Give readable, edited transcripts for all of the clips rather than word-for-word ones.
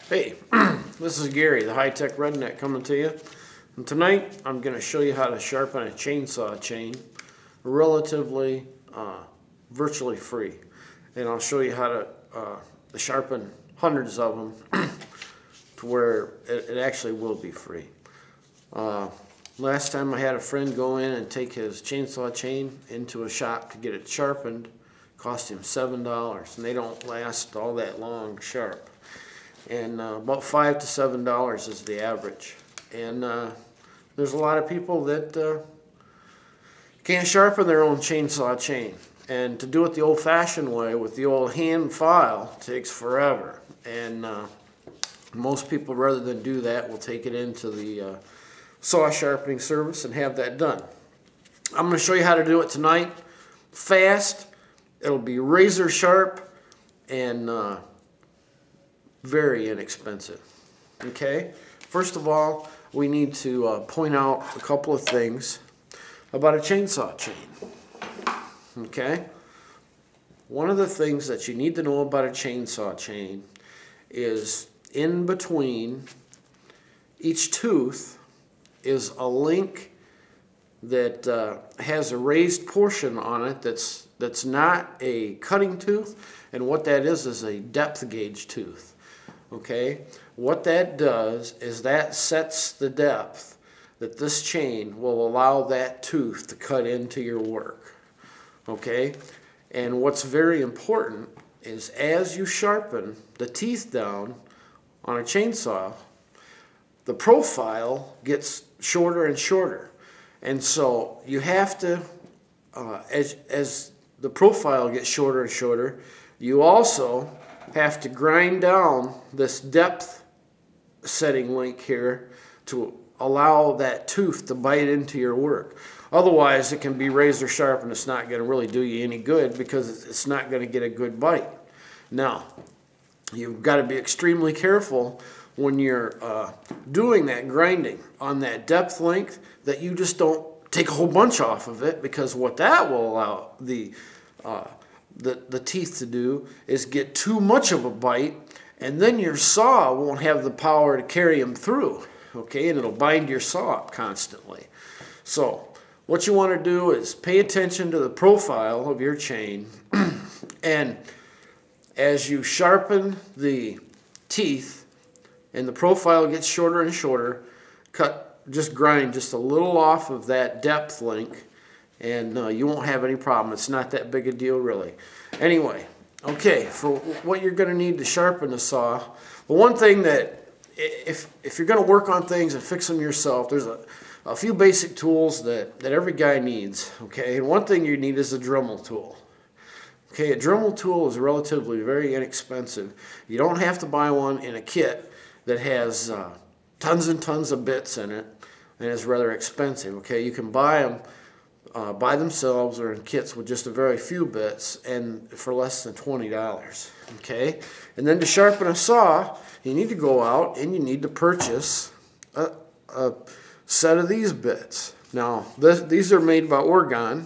Hey, this is Gary, the high-tech redneck, coming to you. And tonight I'm going to show you how to sharpen a chainsaw chain relatively, virtually free. And I'll show you how to sharpen hundreds of them to where it actually will be free. Last time I had a friend go in and take his chainsaw chain into a shop to get it sharpened. Cost him $7, and they don't last all that long sharp. And about $5 to $7 is the average. And there's a lot of people that can't sharpen their own chainsaw chain. And to do it the old-fashioned way with the old hand file takes forever. And most people, rather than do that, will take it into the saw sharpening service and have that done. I'm going to show you how to do it tonight. Fast. It'll be razor sharp and very inexpensive. Okay? First of all, we need to point out a couple of things about a chainsaw chain. Okay? One of the things that you need to know about a chainsaw chain is in between each tooth is a link that has a raised portion on it that's not a cutting tooth, and what that is a depth gauge tooth. Okay? What that does is that sets the depth that this chain will allow that tooth to cut into your work. Okay? And what's very important is as you sharpen the teeth down on a chainsaw, the profile gets shorter and shorter. And so you have to, as the profile gets shorter and shorter, you also have to grind down this depth setting link here to allow that tooth to bite into your work. Otherwise, it can be razor sharp and it's not going to really do you any good because it's not going to get a good bite. Now, you've got to be extremely careful when you're doing that grinding on that depth length that you just don't take a whole bunch off of it, because what that will allow the teeth to do is get too much of a bite, and then your saw won't have the power to carry them through, okay, and it'll bind your saw up constantly. So what you want to do is pay attention to the profile of your chain, and as you sharpen the teeth and the profile gets shorter and shorter, just grind just a little off of that depth link, and you won't have any problem. It's not that big a deal, really. Anyway, okay, for what you're going to need to sharpen the saw, the one thing that, if you're going to work on things and fix them yourself, there's a few basic tools that every guy needs, okay? And one thing you need is a Dremel tool. Okay, a Dremel tool is relatively very inexpensive. You don't have to buy one in a kit that has tons and tons of bits in it, and is rather expensive. Okay, you can buy them by themselves or in kits with just a very few bits, and for less than $20. Okay, and then to sharpen a saw, you need to go out and you need to purchase a set of these bits. Now, these are made by Oregon.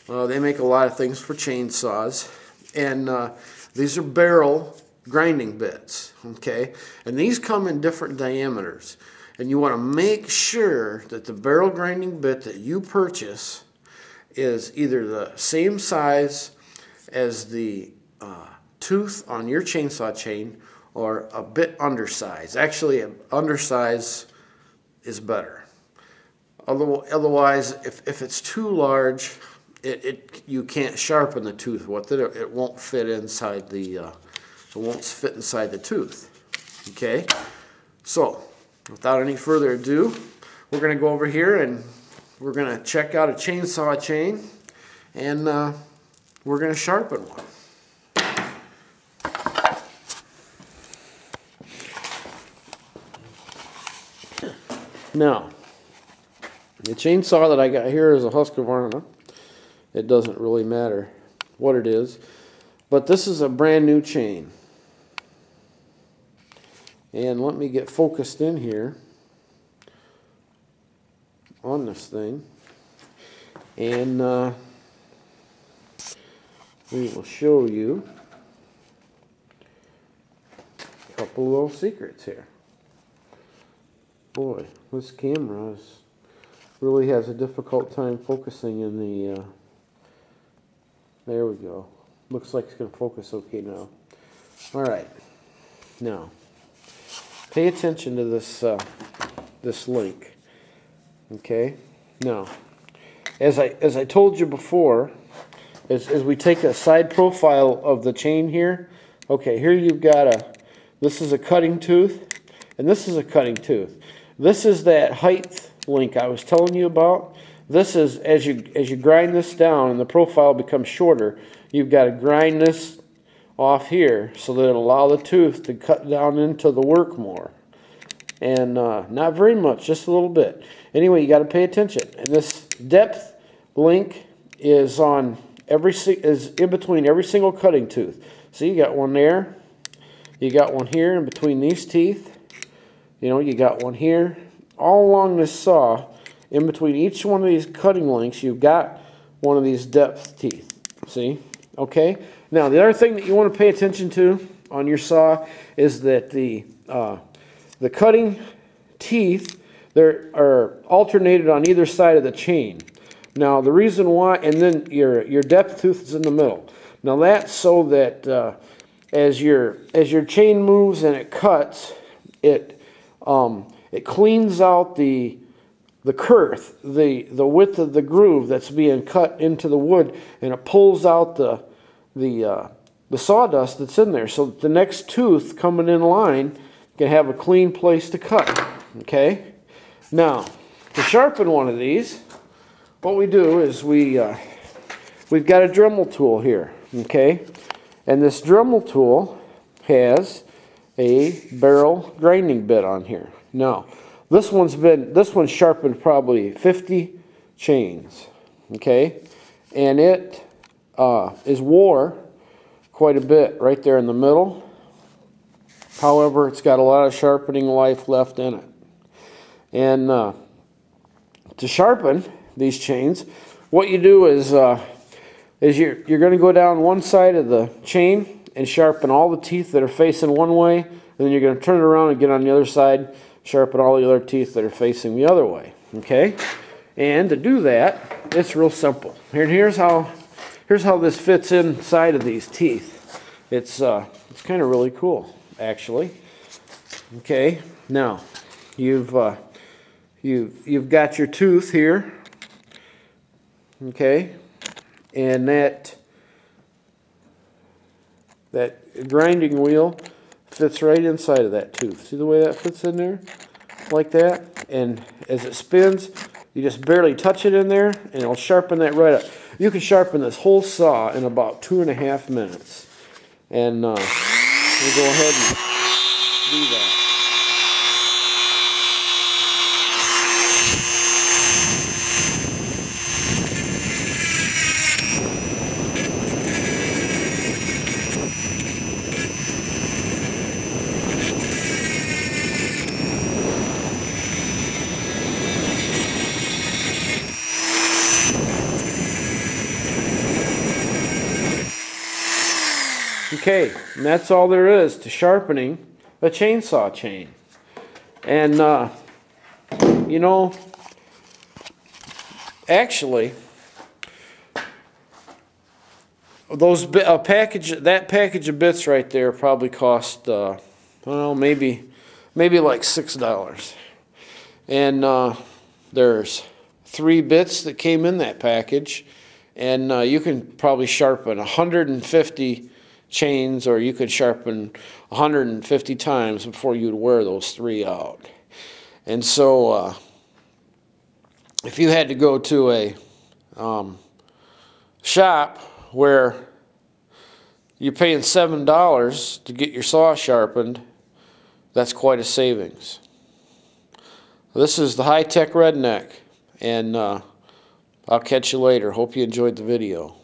They make a lot of things for chainsaws, and these are barrel grinding bits, okay? And these come in different diameters. And you want to make sure that the barrel grinding bit that you purchase is either the same size as the tooth on your chainsaw chain or a bit undersized. Actually, undersized is better. Otherwise, if it's too large, you can't sharpen the tooth with it. It won't fit inside the tooth. Okay? So, without any further ado, we're going to go over here and we're going to check out a chainsaw chain, and we're going to sharpen one. Now, the chainsaw that I got here is a Husqvarna. It doesn't really matter what it is, but this is a brand new chain. And let me get focused in here on this thing, and we will show you couple little secrets here. Boy, this camera really has a difficult time focusing in the, there we go. Looks like it's going to focus okay now. Alright, now, pay attention to this, this link. Okay, now, as I told you before, as we take a side profile of the chain here, okay, here you've got this is a cutting tooth, and this is a cutting tooth. This is that height link I was telling you about. This is, as you grind this down and the profile becomes shorter, you've got to grind this off here so that it'll allow the tooth to cut down into the work more. And not very much, just a little bit. Anyway, you got to pay attention. And this depth link is in between every single cutting tooth. See, you got one there. You got one here in between these teeth. You know, you got one here. All along this saw, in between each one of these cutting links, you've got one of these depth teeth. See? Okay? Now, the other thing that you want to pay attention to on your saw is that the cutting teeth, they are alternated on either side of the chain. Now, the reason why, and then your depth tooth is in the middle. Now, that's so that as your chain moves and it cuts, it cleans out the girth, the width of the groove that's being cut into the wood, and it pulls out the sawdust that's in there, so that the next tooth coming in line can have a clean place to cut. Okay. Now, to sharpen one of these, what we do is we've got a Dremel tool here. Okay, and this Dremel tool has a barrel grinding bit on here. Now, this one's sharpened probably 50 chains. Okay, and it is wore quite a bit right there in the middle. However, it's got a lot of sharpening life left in it. And to sharpen these chains, what you do is you're going to go down one side of the chain and sharpen all the teeth that are facing one way, and then you're going to turn it around and get on the other side, sharpen all the other teeth that are facing the other way. Okay? And to do that, it's real simple. Here's how this fits inside of these teeth. It's kind of really cool, actually. Okay, now you've got your tooth here. Okay, and that grinding wheel fits right inside of that tooth. See the way that fits in there? Like that. And as it spins, you just barely touch it in there, and it'll sharpen that right up. You can sharpen this whole saw in about 2.5 minutes. And we'll go ahead and do that. Okay, and that's all there is to sharpening a chainsaw chain. And, you know, actually, that package of bits right there probably cost, well, maybe like $6. And there's 3 bits that came in that package, and you can probably sharpen 150 chains, or you could sharpen 150 times before you'd wear those 3 out. And so if you had to go to a shop where you're paying $7 to get your saw sharpened, that's quite a savings. This is the High Tech Redneck, and I'll catch you later. Hope you enjoyed the video.